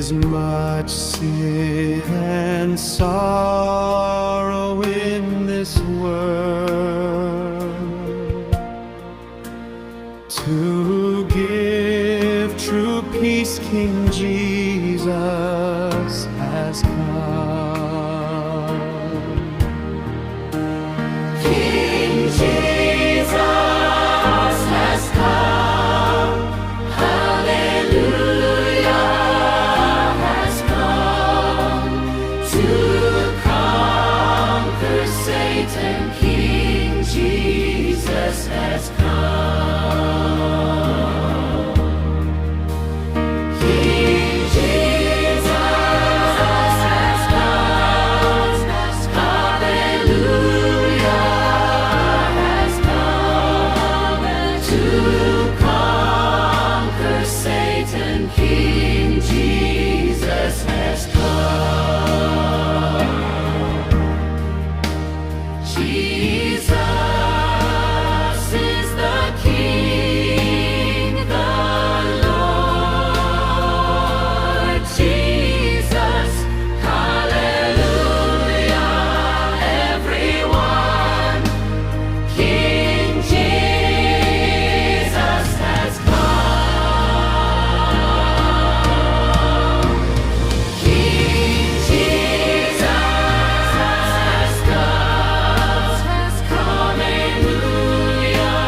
is much sin and sorrow in this world. To give true peace, King Jesus has come. King Jesus has come. Hallelujah has come to conquer Satan. King Jesus has come. King Jesus has come. Hallelujah has come to conquer Satan. King Jesus has come. Jesus is the King, the Lord. Jesus, hallelujah, everyone. King Jesus has come. King Jesus has come. Hallelujah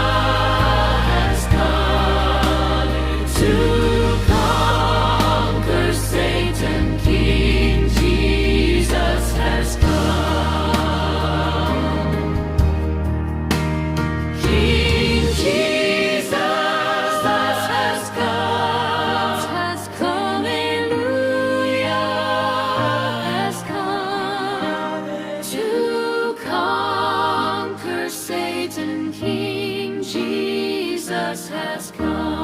has come to conquer Satan. King Jesus has come. King Jesus has come. Hallelujah has come to conquer Satan. King Jesus has come.